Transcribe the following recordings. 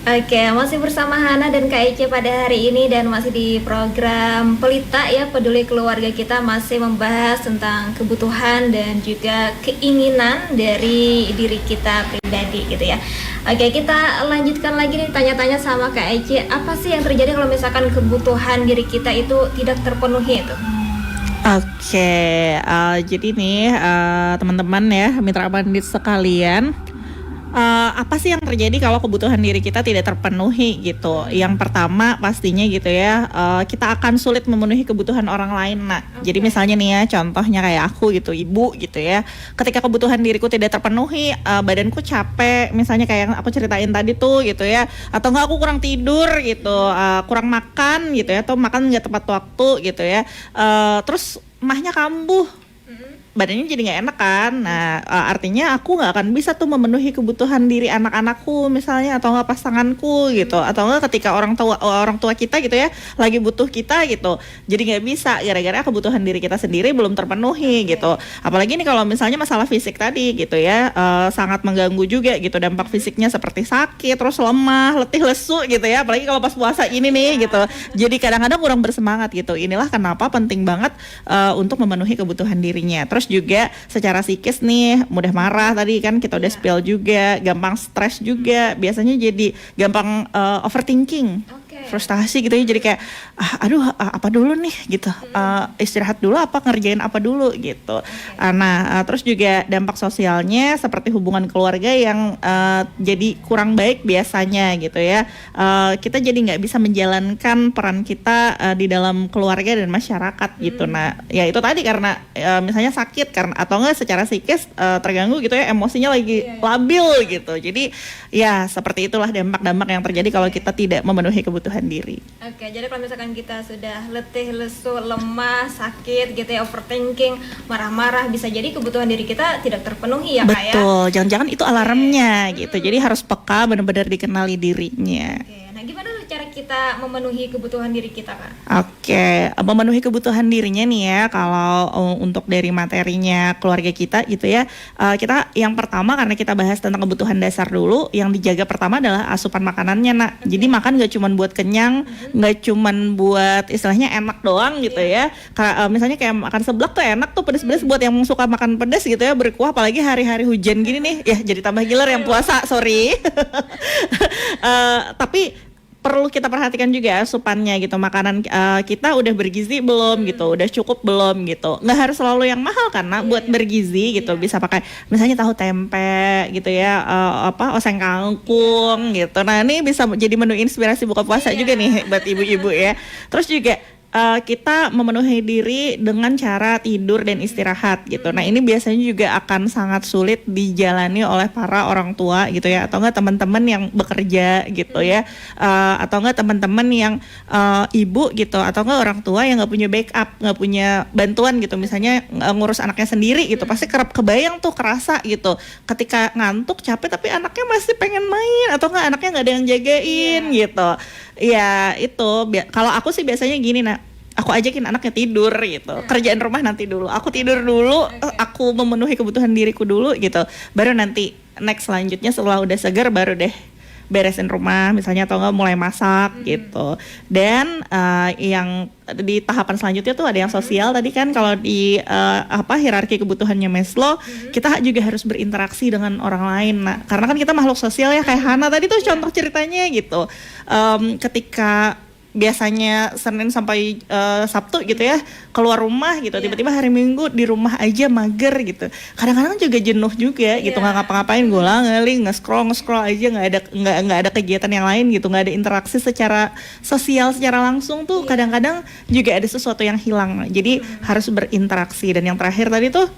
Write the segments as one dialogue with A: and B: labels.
A: Oke, masih bersama Hana dan Kak Ece pada hari ini dan masih di program Pelita ya, Peduli Keluarga. Kita masih membahas tentang kebutuhan dan juga keinginan dari diri kita pribadi gitu ya. Oke, kita lanjutkan lagi nih tanya-tanya sama Kak Ece. Apa sih yang terjadi kalau misalkan kebutuhan diri kita itu tidak terpenuhi itu?
B: Oke, jadi nih teman-teman ya, mitra bandit sekalian, apa sih yang terjadi kalau kebutuhan diri kita tidak terpenuhi gitu? Yang pertama pastinya gitu ya, kita akan sulit memenuhi kebutuhan orang lain. Nah, jadi misalnya nih ya, contohnya kayak aku gitu, ibu gitu ya, ketika kebutuhan diriku tidak terpenuhi, badanku capek, misalnya kayak yang aku ceritain tadi tuh gitu ya, atau enggak aku kurang tidur gitu, kurang makan gitu ya, atau makan nggak tepat waktu gitu ya, terus mahnya kambuh, badannya jadi nggak enak kan. Nah, artinya aku nggak akan bisa tuh memenuhi kebutuhan diri anak-anakku misalnya, atau nggak pasanganku gitu, atau nggak ketika orang tua kita gitu ya lagi butuh kita gitu, jadi nggak bisa gara-gara kebutuhan diri kita sendiri belum terpenuhi gitu. Apalagi nih kalau misalnya masalah fisik tadi gitu ya, sangat mengganggu juga gitu, dampak fisiknya seperti sakit, terus lemah, letih, lesu gitu ya, apalagi kalau pas puasa ini nih gitu, jadi kadang-kadang kurang bersemangat gitu. Inilah kenapa penting banget untuk memenuhi kebutuhan dirinya. Terus juga secara psikis nih, mudah marah tadi kan kita udah spill juga, gampang stres juga, biasanya jadi gampang overthinking, frustasi gitu ya, jadi kayak apa dulu nih gitu, istirahat dulu apa ngerjain apa dulu gitu. Nah, terus juga dampak sosialnya seperti hubungan keluarga yang jadi kurang baik biasanya gitu ya. Kita jadi nggak bisa menjalankan peran kita di dalam keluarga dan masyarakat gitu. Nah, ya itu tadi karena misalnya sakit karena, atau enggak secara psikis terganggu gitu ya, emosinya lagi labil gitu. Jadi ya seperti itulah dampak-dampak yang terjadi kalau kita tidak memenuhi kebutuhan diri.
A: Oke, jadi kalau misalkan kita sudah letih, lesu, lemah, sakit gitu ya, overthinking, marah-marah, bisa jadi kebutuhan diri kita tidak terpenuhi ya Kak ya?
B: Betul, jangan-jangan itu alarmnya gitu. Jadi harus peka, benar-benar dikenali dirinya.
A: Nah, gimana tuh cara kita memenuhi kebutuhan diri kita Kak?
B: Oke, memenuhi kebutuhan dirinya nih ya, kalau untuk dari materinya keluarga kita gitu ya, kita yang pertama karena kita bahas tentang kebutuhan dasar dulu, yang dijaga pertama adalah asupan makanannya nak. Jadi makan gak cuman buat kenyang, gak cuman buat istilahnya enak doang gitu ya. Misalnya kayak makan seblak tuh enak tuh, pedes-pedes buat yang suka makan pedes gitu ya, berkuah, apalagi hari-hari hujan gini nih, ya jadi tambah gilar yang puasa, sorry. Tapi perlu kita perhatikan juga asupannya gitu, makanan kita udah bergizi belum gitu, udah cukup belum gitu. Nggak harus selalu yang mahal karena buat bergizi gitu, bisa pakai misalnya tahu tempe gitu ya, oseng kangkung gitu. Nah ini bisa jadi menu inspirasi buka puasa juga nih buat ibu-ibu ya. Terus juga kita memenuhi diri dengan cara tidur dan istirahat gitu. Nah ini biasanya juga akan sangat sulit dijalani oleh para orang tua gitu ya, atau enggak teman-teman yang bekerja gitu ya, atau enggak teman-teman yang ibu gitu, atau enggak orang tua yang nggak punya backup, nggak punya bantuan gitu, misalnya ngurus anaknya sendiri gitu, pasti kerap kebayang tuh, kerasa gitu ketika ngantuk capek tapi anaknya masih pengen main, atau enggak anaknya nggak ada yang jagain gitu ya. Itu kalau aku sih biasanya gini, nah aku ajakin anaknya tidur gitu, kerjaan rumah nanti dulu, aku tidur dulu, aku memenuhi kebutuhan diriku dulu gitu, baru nanti next selanjutnya setelah udah segar baru deh beresin rumah misalnya, atau enggak mulai masak gitu. Dan yang di tahapan selanjutnya tuh ada yang sosial tadi kan, kalau di hierarki kebutuhannya Maslow, kita juga harus berinteraksi dengan orang lain. Nah, karena kan kita makhluk sosial ya, kayak Hana tadi tuh contoh ceritanya gitu. Ketika biasanya Senin sampai Sabtu gitu ya keluar rumah gitu, tiba-tiba hari Minggu di rumah aja mager gitu, kadang-kadang juga jenuh juga gitu, nggak ngapa-ngapain, golang-galing, nge-scroll aja, nggak ada kegiatan yang lain gitu, nggak ada interaksi secara sosial secara langsung tuh, kadang-kadang juga ada sesuatu yang hilang. Jadi harus berinteraksi. Dan yang terakhir tadi tuh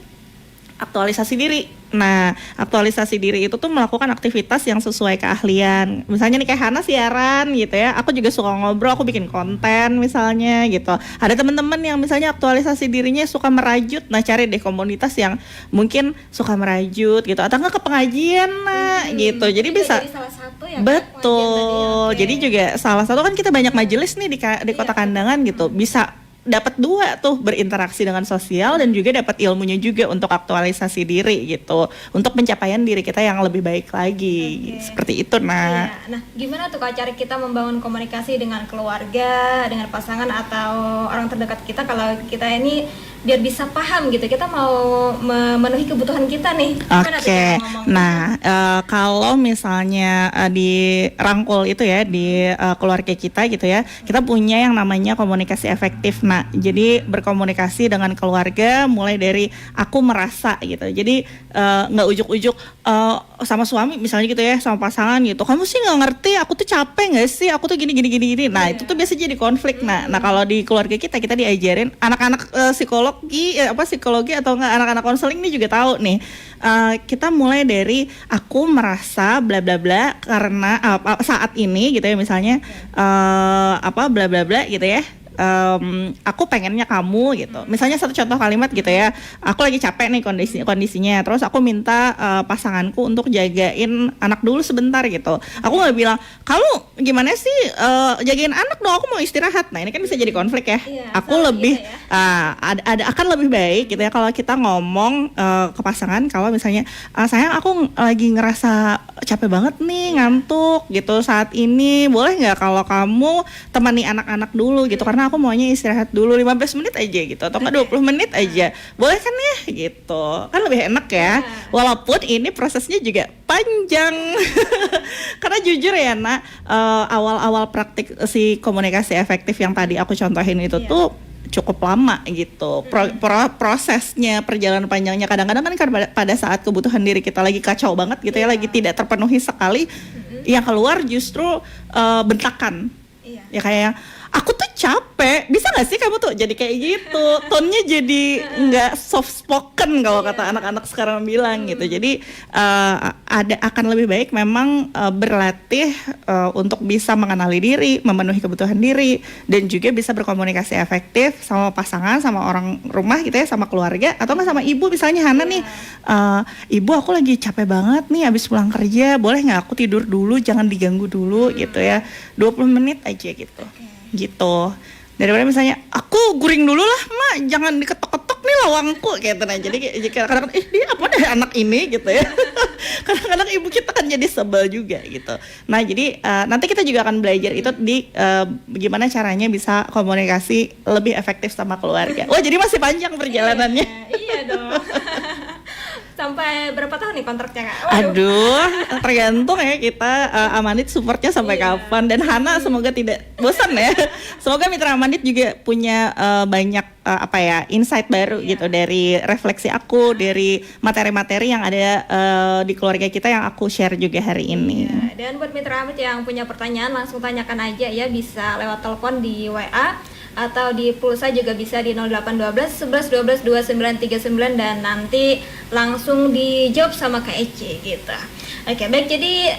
B: aktualisasi diri. Nah, aktualisasi diri itu tuh melakukan aktivitas yang sesuai keahlian. Misalnya nih kayak Hana siaran gitu ya, aku juga suka ngobrol, aku bikin konten misalnya gitu. Ada teman-teman yang misalnya aktualisasi dirinya suka merajut, nah cari deh komunitas yang mungkin suka merajut gitu, atau enggak ke pengajian gitu. Jadi bisa
A: jadi salah satu ya,
B: betul. Jadi juga salah satu kan kita banyak majelis nih di kota Kandangan gitu, bisa dapat dua tuh, berinteraksi dengan sosial dan juga dapat ilmunya juga untuk aktualisasi diri gitu, untuk pencapaian diri kita yang lebih baik lagi. Seperti itu.
A: Iya. Nah, gimana tuh Kak cara kita membangun komunikasi dengan keluarga, dengan pasangan atau orang terdekat kita kalau kita ini biar bisa paham gitu, kita mau memenuhi kebutuhan kita nih. Gimana tuh cara ngomongnya?
B: Nah, kalau misalnya dirangkul itu ya di keluarga kita gitu ya, kita punya yang namanya komunikasi efektif. Nah, jadi berkomunikasi dengan keluarga mulai dari aku merasa gitu. Jadi nggak ujuk-ujuk sama suami misalnya gitu ya, sama pasangan gitu. Kamu sih nggak ngerti, aku tuh capek nggak sih? Aku tuh gini. Nah, itu tuh biasa jadi konflik. Nah, kalau di keluarga kita diajarin anak-anak psikologi atau enggak anak-anak konseling ini juga tahu nih. Kita mulai dari aku merasa bla bla bla karena saat ini gitu ya, misalnya bla bla bla gitu ya. Aku pengennya kamu gitu. Misalnya satu contoh kalimat gitu ya. Aku lagi capek nih kondisinya. Terus aku minta pasanganku untuk jagain anak dulu sebentar gitu. Aku nggak bilang, kamu gimana sih jagain anak dong? Aku mau istirahat. Nah, ini kan bisa jadi konflik ya. Aku lebih akan lebih baik gitu ya kalau kita ngomong ke pasangan kalau misalnya sayang aku lagi ngerasa capek banget nih, ngantuk gitu saat ini. Boleh nggak kalau kamu temani anak-anak dulu gitu, karena aku maunya istirahat dulu 15 menit aja gitu, atau enggak 20 menit aja. Boleh kan ya gitu. Kan lebih enak ya. Walaupun ini prosesnya juga panjang. Karena jujur ya Nak, awal-awal praktik si komunikasi efektif yang tadi aku contohin itu tuh cukup lama gitu. Prosesnya, perjalanan panjangnya kadang-kadang kan pada saat kebutuhan diri kita lagi kacau banget gitu ya, lagi tidak terpenuhi sekali, yang keluar justru bentakan. Ya kayak aku tuh capek, bisa gak sih kamu tuh jadi kayak gitu, tonnya jadi nggak soft spoken kalau kata anak-anak sekarang bilang gitu. Jadi akan lebih baik memang berlatih untuk bisa mengenali diri, memenuhi kebutuhan diri, dan juga bisa berkomunikasi efektif sama pasangan, sama orang rumah gitu ya, sama keluarga, atau nggak sama ibu misalnya Hana nih, ibu aku lagi capek banget nih abis pulang kerja, boleh nggak aku tidur dulu, jangan diganggu dulu gitu ya, 20 menit aja gitu. Gitu. Daripada misalnya aku guring dulu lah mak, jangan diketok-ketok nih lawangku gitu. Nah, jadi kadang-kadang dia apa deh anak ini gitu ya. Kadang-kadang ibu kita kan jadi sebel juga gitu. Nah, jadi nanti kita juga akan belajar itu di gimana caranya bisa komunikasi lebih efektif sama keluarga. Wah, jadi masih panjang perjalanannya.
A: Iya dong. Sampai berapa tahun nih kontraknya Kak?
B: Aduh, tergantung ya kita Amanit supportnya sampai kapan. Dan Hana semoga tidak bosan ya. Semoga Mitra Amanit juga punya banyak insight baru gitu dari refleksi aku, dari materi-materi yang ada di keluarga kita yang aku share juga hari ini.
A: Dan buat Mitra Amanit yang punya pertanyaan langsung tanyakan aja ya, bisa lewat telepon di WA atau di pulsa juga bisa di 0812 11 12 2939 dan nanti langsung dijawab sama Kak Ece gitu. Oke, baik, jadi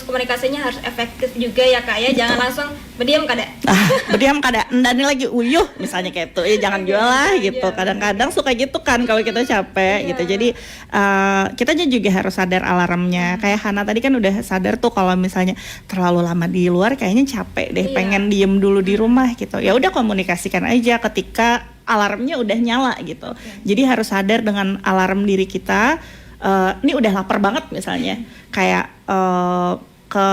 A: komunikasinya harus efektif juga ya Kak ya, jangan langsung berdiam kada.
B: Berdiam kada, ndani lagi uyuh misalnya kayak itu, jangan jual lah gitu. Kadang-kadang suka gitu kan kalau kita capek gitu. Jadi kita juga harus sadar alarmnya. Kayak Hana tadi kan udah sadar tuh kalau misalnya terlalu lama di luar kayaknya capek deh, pengen diem dulu di rumah gitu. Ya udah komunikasikan aja ketika alarmnya udah nyala gitu. Jadi harus sadar dengan alarm diri kita. Ini udah lapar banget misalnya, kayak ke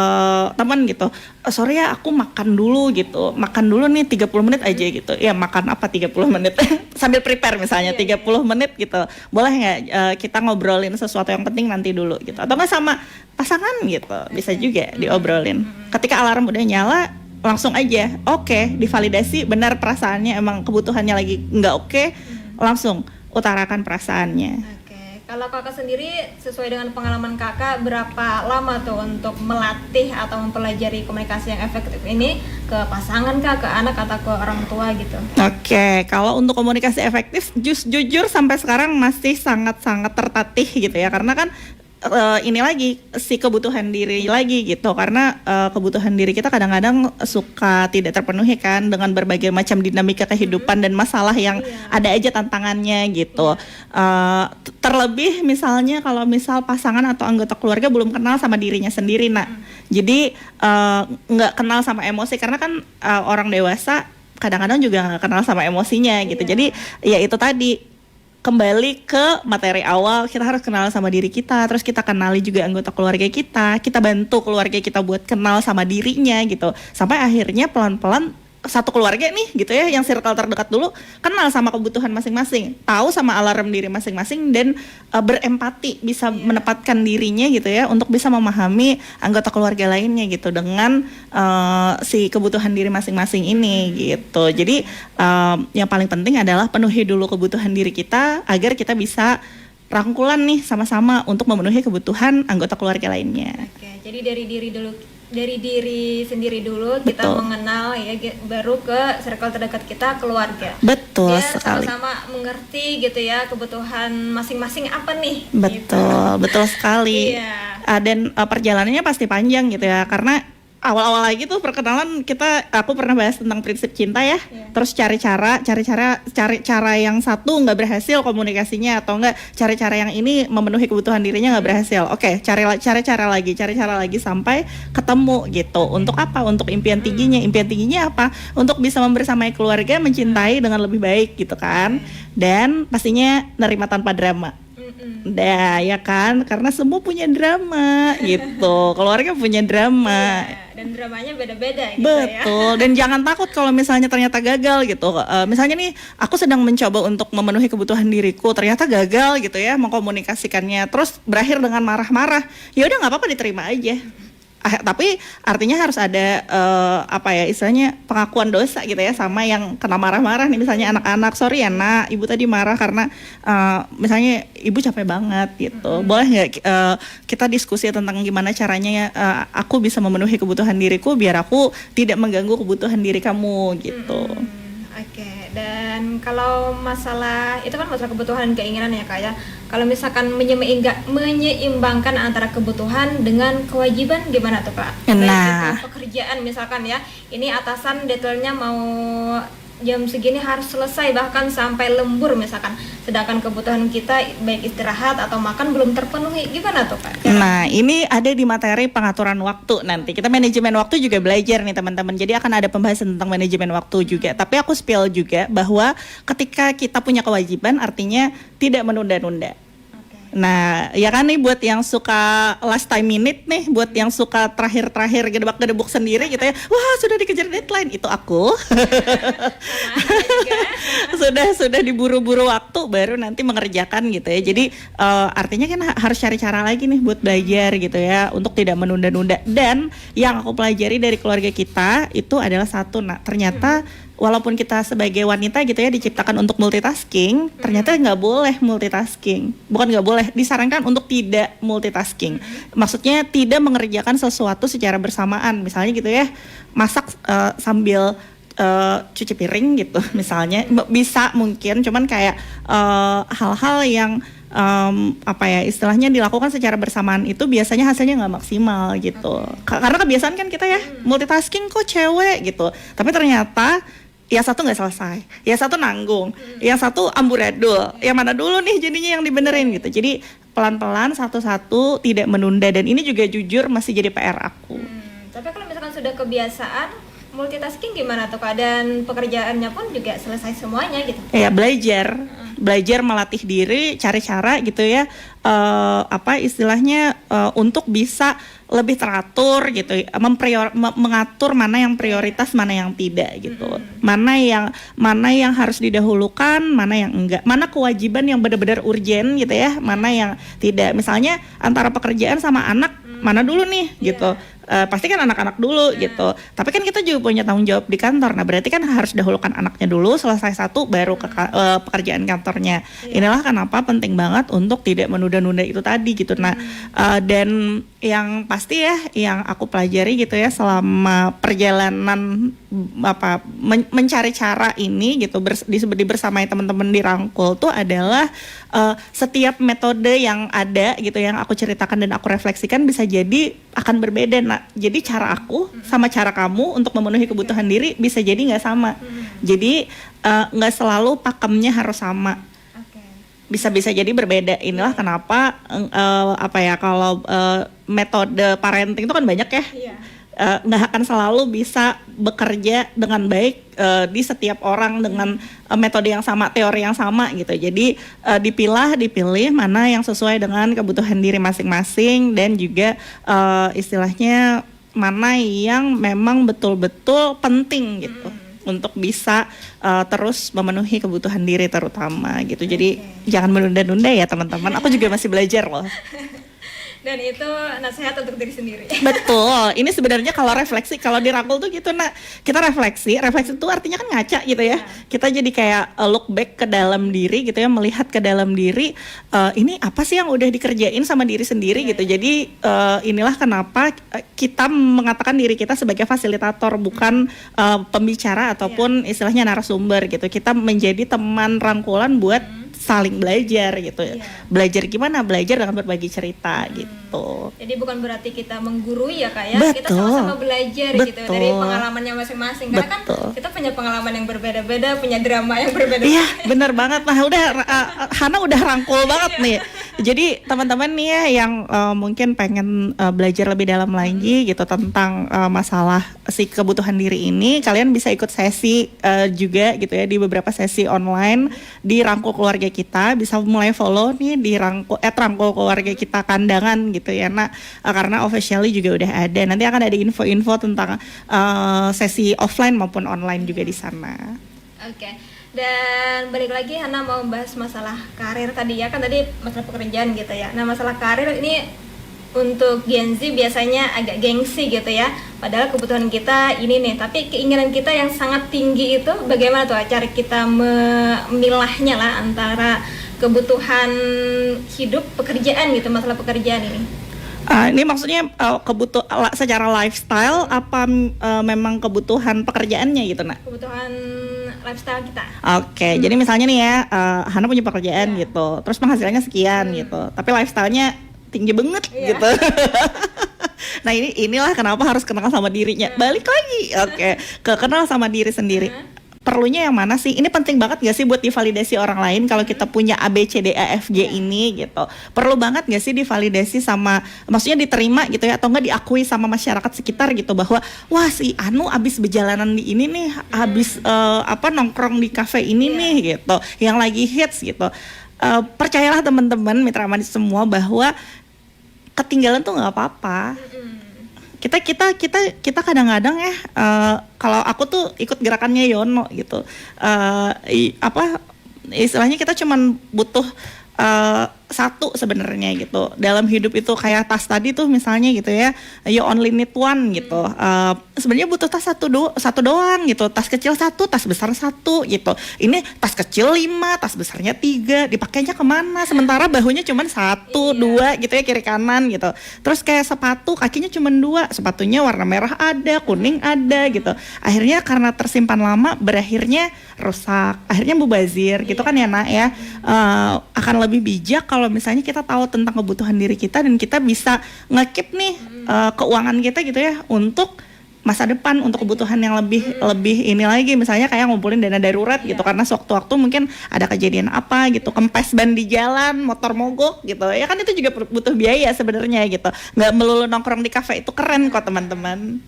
B: teman gitu, sorry ya aku makan dulu nih 30 menit aja gitu. Ya makan apa 30 menit sambil prepare misalnya 30 menit gitu, boleh nggak kita ngobrolin sesuatu yang penting nanti dulu gitu, atau nggak sama pasangan gitu, bisa juga diobrolin. Ketika alarm udah nyala langsung aja divalidasi benar perasaannya, emang kebutuhannya lagi nggak langsung utarakan perasaannya.
A: Kalau Kakak sendiri sesuai dengan pengalaman Kakak, berapa lama tuh untuk melatih atau mempelajari komunikasi yang efektif ini ke pasangan Kak, ke anak atau ke orang tua gitu?
B: Kalau untuk komunikasi efektif jujur sampai sekarang masih sangat-sangat tertatih gitu ya, karena kan ini lagi si kebutuhan diri lagi gitu, karena kebutuhan diri kita kadang-kadang suka tidak terpenuhi kan dengan berbagai macam dinamika kehidupan dan masalah yang ada aja tantangannya gitu. Terlebih misalnya kalau misal pasangan atau anggota keluarga belum kenal sama dirinya sendiri, jadi nggak kenal sama emosi, karena kan orang dewasa kadang-kadang juga nggak kenal sama emosinya gitu.
A: Iya.
B: Jadi ya itu tadi, kembali ke materi awal, kita harus kenal sama diri kita, terus kita kenali juga anggota keluarga kita bantu keluarga kita buat kenal sama dirinya gitu, sampai akhirnya pelan-pelan satu keluarga nih gitu ya, yang circle terdekat dulu kenal sama kebutuhan masing-masing, tahu sama alarm diri masing-masing, dan berempati, bisa menempatkan dirinya gitu ya untuk bisa memahami anggota keluarga lainnya gitu dengan si kebutuhan diri masing-masing ini gitu. Jadi yang paling penting adalah penuhi dulu kebutuhan diri kita agar kita bisa rangkulan nih sama-sama untuk memenuhi kebutuhan anggota keluarga lainnya.
A: Oke, jadi dari diri dulu, dari diri sendiri dulu kita
B: Betul.
A: mengenal ya, baru ke circle terdekat kita, keluarga.
B: Betul
A: Biar
B: sekali.
A: sama-sama mengerti gitu ya kebutuhan masing-masing apa nih.
B: Betul, betul sekali.
A: Iya.
B: Dan perjalanannya pasti panjang gitu ya, karena awal-awal lagi tuh perkenalan aku pernah bahas tentang prinsip cinta ya.
A: Iya.
B: Terus cari cara yang satu nggak berhasil komunikasinya, atau enggak cari cara yang ini memenuhi kebutuhan dirinya nggak berhasil. Oke, cari cara lagi sampai ketemu gitu. Untuk apa? Untuk impian tingginya. Impian tingginya apa? Untuk bisa membersamai keluarga, mencintai dengan lebih baik gitu kan. Dan pastinya nerima tanpa drama. Dah ya kan, karena semua punya drama gitu, keluarga punya drama.
A: Iya, dan dramanya beda-beda gitu ya.
B: Betul, dan jangan takut kalau misalnya ternyata gagal gitu. Misalnya nih, aku sedang mencoba untuk memenuhi kebutuhan diriku, ternyata gagal gitu ya mengkomunikasikannya, terus berakhir dengan marah-marah. Ya udah nggak apa-apa, diterima aja. Tapi artinya harus ada apa ya istilahnya, pengakuan dosa gitu ya sama yang kena marah-marah nih, misalnya anak-anak, sorry ya nak, ibu tadi marah karena misalnya ibu capek banget gitu. Boleh nggak kita diskusi tentang gimana caranya ya aku bisa memenuhi kebutuhan diriku biar aku tidak mengganggu kebutuhan diri kamu gitu.
A: Oke, dan kalau masalah itu kan masalah kebutuhan dan keinginan ya Kak ya. Kalau misalkan menyeimbangkan antara kebutuhan dengan kewajiban gimana tuh Kak? Baik
B: Nah.
A: itu pekerjaan misalkan ya, ini atasan detailnya mau jam segini harus selesai bahkan sampai lembur misalkan, sedangkan kebutuhan kita baik istirahat atau makan belum terpenuhi, gimana tuh Kak?
B: Nah, ini ada di materi pengaturan waktu nanti. Kita manajemen waktu juga belajar nih teman-teman. Jadi akan ada pembahasan tentang manajemen waktu juga. Tapi aku spill juga bahwa ketika kita punya kewajiban artinya tidak menunda-nunda. Nah, ya kan nih buat yang suka last time minute nih, buat yang suka terakhir-terakhir gedebak-gedebuk sendiri gitu ya. Wah, sudah dikejar deadline, itu aku. sudah diburu-buru waktu baru nanti mengerjakan gitu ya. Jadi artinya kan harus cari cara lagi nih buat belajar gitu ya untuk tidak menunda-nunda. Dan yang aku pelajari dari keluarga kita itu adalah satu, nah ternyata walaupun kita sebagai wanita gitu ya diciptakan untuk multitasking, ternyata nggak boleh multitasking. Bukan nggak boleh, disarankan untuk tidak multitasking. Maksudnya tidak mengerjakan sesuatu secara bersamaan. Misalnya gitu ya, masak sambil cuci piring gitu misalnya. Bisa mungkin, cuman kayak hal-hal yang apa ya istilahnya dilakukan secara bersamaan itu biasanya hasilnya nggak maksimal gitu. Karena kebiasaan kan kita ya multitasking kok cewek gitu. Tapi ternyata yang satu nggak selesai, yang satu nanggung, yang satu amburadul, yang mana dulu nih jadinya yang dibenerin gitu. Jadi pelan-pelan satu-satu, tidak menunda, dan ini juga jujur masih jadi PR aku.
A: Tapi kalau misalkan sudah kebiasaan multitasking gimana tuh Kak? Dan pekerjaannya pun juga selesai semuanya gitu.
B: Ya belajar melatih diri, cari cara gitu ya, apa istilahnya untuk bisa lebih teratur gitu, mengatur mana yang prioritas, mana yang tidak gitu, mana yang harus didahulukan, mana yang enggak, mana kewajiban yang benar-benar urgent gitu ya, mana yang tidak. Misalnya antara pekerjaan sama anak, mana dulu nih gitu. Pasti kan anak-anak dulu gitu. Tapi kan kita juga punya tanggung jawab di kantor. Nah, berarti kan harus dahulukan anaknya dulu, selesai satu baru ke pekerjaan kantornya. Inilah kenapa penting banget untuk tidak menunda-nunda itu tadi gitu. Nah, dan yang pasti ya yang aku pelajari gitu ya selama perjalanan mencari cara ini gitu dibersamai teman-teman di Rangkul tuh adalah setiap metode yang ada gitu yang aku ceritakan dan aku refleksikan bisa jadi akan berbeda. Nah, jadi cara aku sama cara kamu untuk memenuhi kebutuhan diri bisa jadi nggak sama. Jadi nggak selalu pakemnya harus sama. Bisa jadi berbeda. Inilah kenapa apa ya kalau metode parenting itu kan banyak ya. nggak akan selalu bisa bekerja dengan baik di setiap orang dengan metode yang sama, teori yang sama gitu. Jadi dipilih mana yang sesuai dengan kebutuhan diri masing-masing dan juga istilahnya mana yang memang betul-betul penting gitu untuk bisa terus memenuhi kebutuhan diri terutama gitu. Jadi jangan menunda-nunda ya teman-teman. Aku juga masih belajar loh.
A: Dan itu nasihat untuk diri sendiri.
B: Betul. Ini sebenarnya kalau refleksi, kalau di Rangkul tuh gitu, nah kita refleksi itu artinya kan ngaca gitu ya. Kita jadi kayak look back ke dalam diri gitu ya, melihat ke dalam diri. Ini apa sih yang udah dikerjain sama diri sendiri gitu. Jadi inilah kenapa kita mengatakan diri kita sebagai fasilitator, bukan pembicara ataupun istilahnya narasumber gitu. Kita menjadi teman rangkulan buat saling belajar gitu ya. Belajar gimana? Belajar dengan berbagi cerita gitu.
A: Jadi bukan berarti kita menggurui ya Kak ya.
B: Betul.
A: Kita sama-sama belajar gitu
B: Betul.
A: dari pengalamannya masing-masing. Karena kan
B: Betul.
A: kita punya pengalaman yang berbeda-beda, punya drama yang berbeda-beda.
B: Iya, benar banget. Nah, udah Hana udah rangkul banget nih. Jadi teman-teman nih ya yang mungkin pengen belajar lebih dalam lagi gitu tentang masalah si kebutuhan diri ini, kalian bisa ikut sesi juga gitu ya di beberapa sesi online di Rangkul Keluarga Kita. Bisa mulai follow nih di Rangkul Keluarga Kita Kandangan gitu ya. Nah, karena officially juga udah ada. Nanti akan ada info-info tentang sesi offline maupun online juga di sana.
A: Oke. Dan balik lagi Hana mau membahas masalah karir tadi ya, kan tadi masalah pekerjaan gitu ya. Nah, masalah karir ini untuk Gen Z biasanya agak gengsi gitu ya. Padahal kebutuhan kita ini nih, tapi keinginan kita yang sangat tinggi itu bagaimana tuh cara kita memilahnya lah antara kebutuhan hidup, pekerjaan gitu, masalah pekerjaan ini.
B: Ini maksudnya secara lifestyle apa memang kebutuhan pekerjaannya gitu nak?
A: Kebutuhan lifestyle kita.
B: Oke, jadi misalnya nih ya, Hana punya pekerjaan gitu, terus penghasilannya sekian gitu, tapi lifestyle-nya tinggi banget gitu. Nah inilah kenapa harus kenal sama dirinya. Balik lagi, kenal sama diri sendiri. Perlunya yang mana sih? Ini penting banget gak sih buat divalidasi orang lain kalau kita punya A, B, C, D, E, F, G ini gitu. Perlu banget gak sih divalidasi sama, maksudnya diterima gitu ya, atau enggak diakui sama masyarakat sekitar gitu bahwa wah si Anu abis berjalanan di ini nih, abis nongkrong di cafe ini nih gitu, yang lagi hits gitu. Percayalah teman-teman mitra manis semua bahwa ketinggalan tuh nggak apa-apa. Kita kadang-kadang ya kalau aku tuh ikut gerakannya Yono gitu, istilahnya kita cuman butuh satu sebenarnya gitu dalam hidup itu, kayak tas tadi tuh misalnya gitu ya, you only need one gitu. Sebenarnya butuh tas satu doang gitu, tas kecil satu, tas besar satu gitu. Ini tas kecil 5, tas besarnya 3, dipakainya kemana? Sementara bahunya cuma 1, 2 gitu ya, kiri kanan gitu. Terus kayak sepatu kakinya cuma 2, sepatunya warna merah ada, kuning ada gitu. Akhirnya karena tersimpan lama berakhirnya rusak, akhirnya mubazir gitu kan ya nak ya. Akan lebih bijak kalau misalnya kita tahu tentang kebutuhan diri kita dan kita bisa nge-keep nih keuangan kita gitu ya untuk masa depan, untuk kebutuhan yang lebih ini lagi, misalnya kayak ngumpulin dana darurat gitu, karena sewaktu-waktu mungkin ada kejadian apa gitu, kempes ban di jalan, motor mogok gitu ya kan, itu juga butuh biaya sebenarnya gitu. Nggak melulu nongkrong di kafe itu keren kok teman-teman.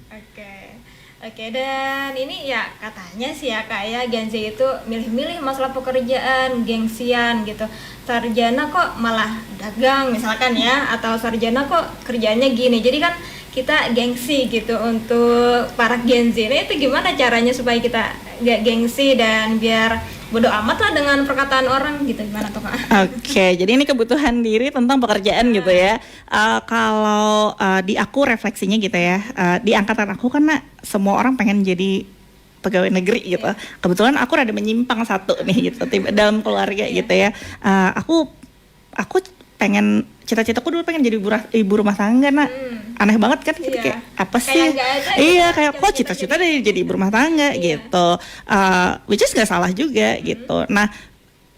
A: Oke, dan ini ya katanya sih ya kayak Gen Z itu milih-milih masalah pekerjaan, gengsian gitu. Sarjana kok malah dagang misalkan ya, atau sarjana kok kerjanya gini. Jadi kan kita gengsi gitu untuk para Gen Z. Nah, itu gimana caranya supaya kita gak gengsi dan biar bodo amat lah dengan perkataan orang gitu, gimana tuh Kak?
B: Oke, jadi ini kebutuhan diri tentang pekerjaan gitu ya. Kalau di aku refleksinya gitu ya, di angkatan aku kan semua orang pengen jadi pegawai negeri gitu. Kebetulan aku rada menyimpang satu nih gitu dalam keluarga gitu ya. Aku pengen, cita-citaku dulu pengen jadi ibu rumah tangga nak. Aneh banget kan gitu, kayak apa sih? Kayak kok cita-cita dari jadi ibu rumah tangga gitu. Which is gak salah juga gitu. Nah,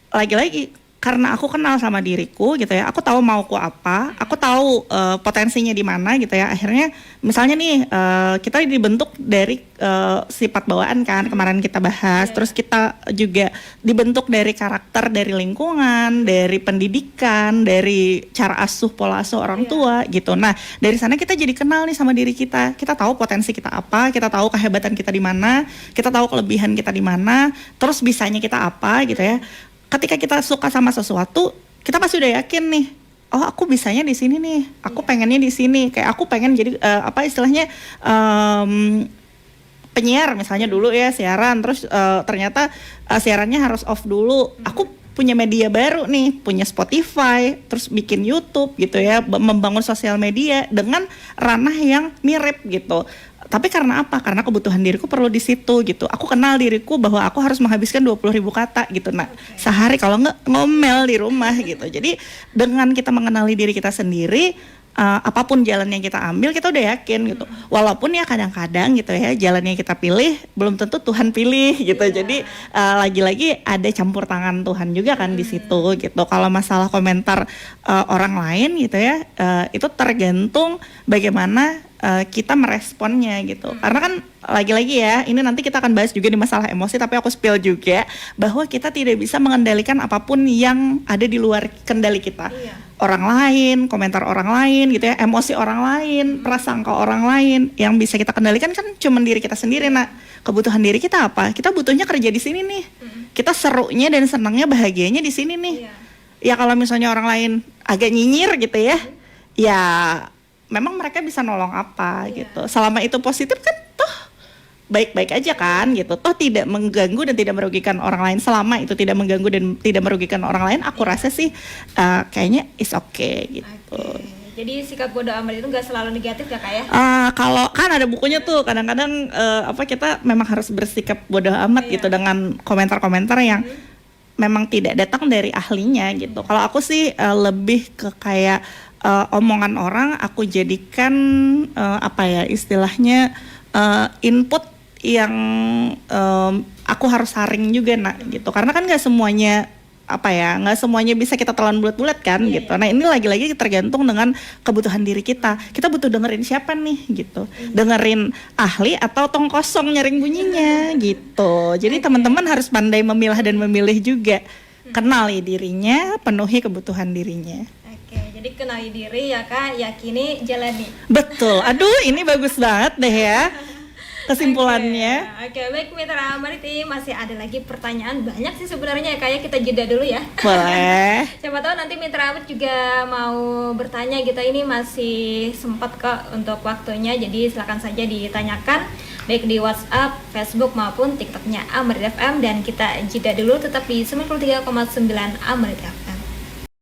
B: lagi-lagi karena aku kenal sama diriku gitu ya, aku tahu mauku apa, aku tahu potensinya di mana gitu ya. Akhirnya misalnya nih kita dibentuk dari sifat bawaan kan, kemarin kita bahas. Terus kita juga dibentuk dari karakter, dari lingkungan, dari pendidikan, dari cara asuh, pola asuh orang tua gitu. Nah, dari sana kita jadi kenal nih sama diri kita. Kita tahu potensi kita apa, kita tahu kehebatan kita di mana, kita tahu kelebihan kita di mana, terus bisanya kita apa gitu ya. Ketika kita suka sama sesuatu, kita pasti udah yakin nih, oh aku bisanya di sini nih, aku pengennya di sini, kayak aku pengen jadi apa istilahnya penyiar misalnya dulu ya, siaran, terus ternyata siarannya harus off dulu, aku punya media baru nih, punya Spotify, terus bikin YouTube gitu ya, membangun sosial media dengan ranah yang mirip gitu. Tapi karena apa? Karena kebutuhan diriku perlu di situ gitu. Aku kenal diriku bahwa aku harus menghabiskan 20.000 kata gitu. Nah, sehari kalau nggak ngomel di rumah gitu. Jadi dengan kita mengenali diri kita sendiri, apapun jalan yang kita ambil kita udah yakin gitu. Walaupun ya kadang-kadang gitu ya jalan yang kita pilih belum tentu Tuhan pilih gitu. Jadi lagi-lagi ada campur tangan Tuhan juga kan di situ gitu. Kalau masalah komentar orang lain gitu ya, itu tergantung bagaimana kita meresponnya gitu. Karena kan lagi-lagi ya, ini nanti kita akan bahas juga di masalah emosi, tapi aku spill juga bahwa kita tidak bisa mengendalikan apapun yang ada di luar kendali kita. Orang lain, komentar orang lain gitu ya, emosi orang lain, prasangka orang lain. Yang bisa kita kendalikan kan cuma diri kita sendiri. Nah, kebutuhan diri kita apa? Kita butuhnya kerja di sini nih. Kita serunya dan senangnya, bahagianya di sini nih. Ya kalau misalnya orang lain agak nyinyir gitu ya, ya memang mereka bisa nolong apa gitu. Selama itu positif kan toh baik-baik aja kan gitu. Toh tidak mengganggu dan tidak merugikan orang lain. Selama itu tidak mengganggu dan tidak merugikan orang lain, aku rasa sih kayaknya is okay gitu.
A: Jadi sikap bodo amat itu nggak selalu negatif ya Kak ya?
B: Kalau kan ada bukunya tuh kadang-kadang kita memang harus bersikap bodo amat gitu dengan komentar-komentar yang memang tidak datang dari ahlinya gitu. Kalau aku sih lebih ke kayak omongan orang aku jadikan istilahnya input yang aku harus saring juga gitu. Karena kan nggak semuanya nggak semuanya bisa kita telan bulat-bulat kan gitu. Nah ini lagi-lagi tergantung dengan kebutuhan diri kita. Kita butuh dengerin siapa nih gitu. Dengerin ahli atau tong kosong nyaring bunyinya gitu. Jadi teman-teman harus pandai memilah dan memilih juga. Kenali dirinya, penuhi kebutuhan dirinya.
A: Jadi kenali diri ya Kak, yakini, jalani.
B: Betul. Aduh, ini bagus banget deh ya kesimpulannya.
A: Oke, baik Mitra Maritim, masih ada lagi pertanyaan banyak sih sebenarnya ya Kak ya, kita jeda dulu ya.
B: Boleh.
A: Siapa tahu nanti Mitra Amit juga mau bertanya gitu, ini masih sempat kok untuk waktunya, jadi silakan saja ditanyakan baik di WhatsApp, Facebook maupun TikToknya Amrit FM, dan kita jeda dulu tetap di 93,9 Amrit FM.